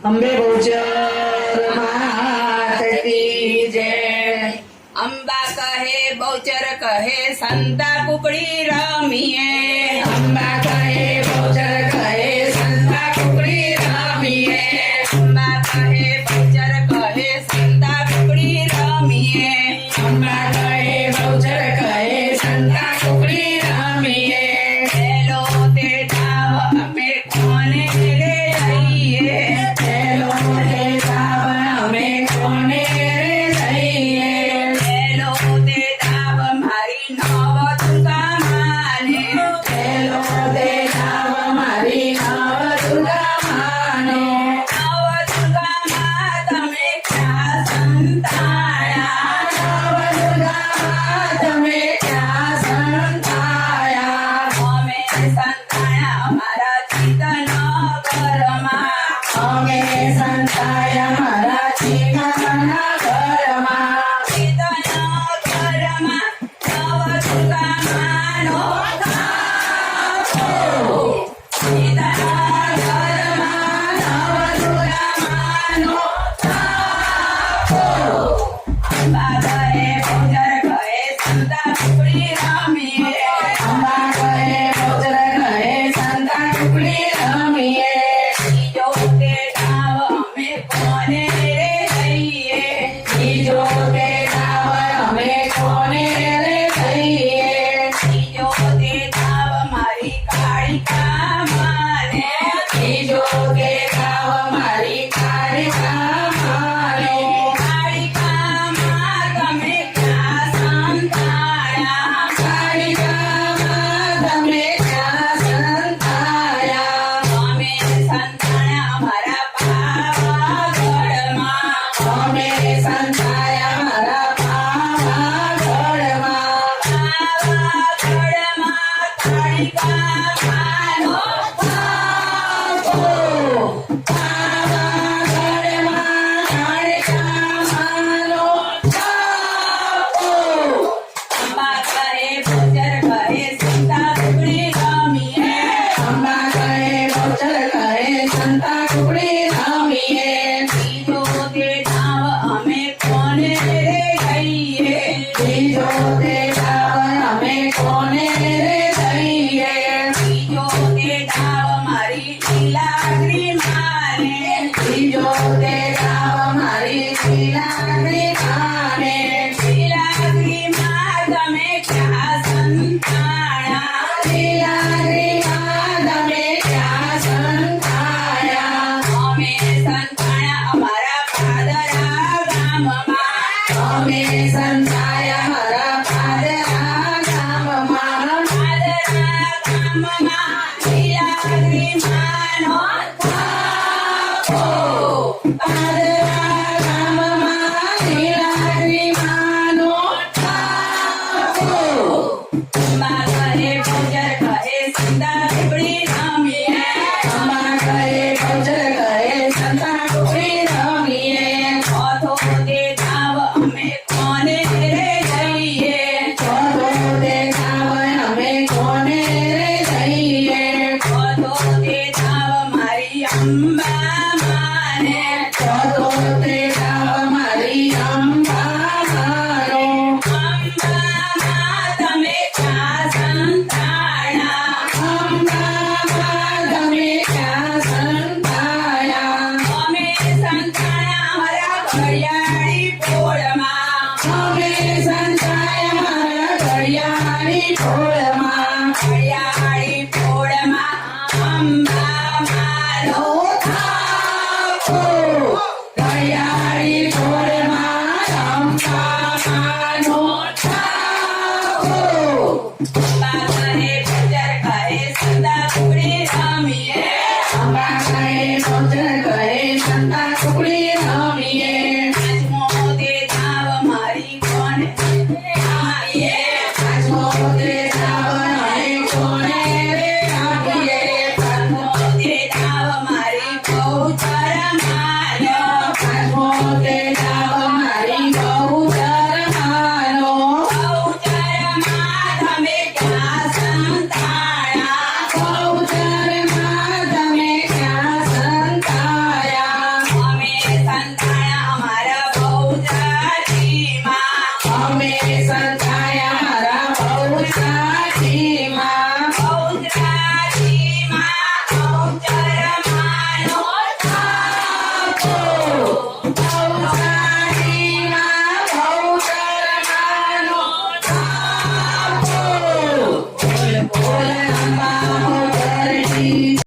અંબે બહુચર માત કી જય। અંબા કહે બહુચર કહે સંતા કુકડી રમીએ। અંબા કહે બહુચર કહે સંતા કુકડી રમીએ। અંબા કહે બહુચર કહે સંતા કુકડી રમીએ। અંબા કહે બહુચર કહે સંતા કુકડી રમીએ। પેલો તે ડાવ અમે કોને રે જઈએ। પેલો તે ડાવ અમે કોને રે જઈએ। પેલો તે ડાવ મારી નવ દુર્ગા માને। પેલો તે ડાવ મારી નવ દુર્ગા માનો। નવ દુર્ગા માં તમે ક્યાં સંતાયા। નવ દુર્ગા માં તમે ક્યાં સંતાયા। અમે સંતાયા અમારા ચિત્તના ઘરમાં। અમે સંતાયા મારા ચિત્તના ઘરમાં। ચિત્તના ઘરમાં નવ દુર્ગા માનો થાપો। ચિત્તના ઘરમાં નવ દુર્ગા માનો થાપો। અંબા કહે બહુચર કહે સંતા કુકડી રમીએ। અંબા કહે બહુચર કહે સંતા કુકડી રમીએ। બીજો તે ડાવ અમે કોને રે જઈએ। બીજો તે ડાવ અમે કોને રે જઈએ। બીજો તે ડાવ મારી કાળિકા માને। બીજો તે ડાવ મારી કાળિકા માનો। કાળિકા માં તમે ક્યાં સંતાયા। કાળિકામાં તમે ક્યાં સંતાયા। અમે સંતાયા અમારા પાવાગઢમાં। અમે સંતાયા મારા પાવાગઢમાં। પાવાગઢમાં કાળિકા માનો થાપો। પાવાગઢમાં કાળિકા માનો થાપો। અંબા કહે બહુચર કહે સંતા કુકડી રમીએ। અંબા કહે બહુચર કહે સંતા કુકડી રમીએ। બીજો તે ડાવ અમે કોને રે જઈએ। બીજો તે ડાવ અમે કોને રે જઈએ। બીજો તે ડાવ મારી લીલાગરી માને। બીજો તે ડાવ મારી લીલાગરી માને। લીલાગરી માં તમે ક્યાં સંતાયા। લીલાગરીમાં તમે ક્યાં સંતાયા। અમે સંતાયા અમારા પાદરા ગામમાં। અમે સંતાયા મારા પાદરા ગામમાં। પાદરા ગામમાં લીલાગરી માનો થાપો। પાદરા ગામમાં લીલાગરી માનો થાપો। અંબા કહે બહુચર કહે સંતા કુકડી રમીએ। અંબા કહે બહુચર કહે સંતા કુકડી રમીએ। ચોથો તે ડાવ અમે કોને રે જઈએ। ચોથો તે ડાવ અમે કોને રે જઈએ। ચોથો તે ડાવ મારી અંબા માને। ચોથો તે ડાવ મારી અંબા માનો। અંબામાં તમે ક્યાં સંતાયા। અંબામાં તમે ક્યાં સંતાયા। અમે સંતાયા અમારા ઘડિયાળ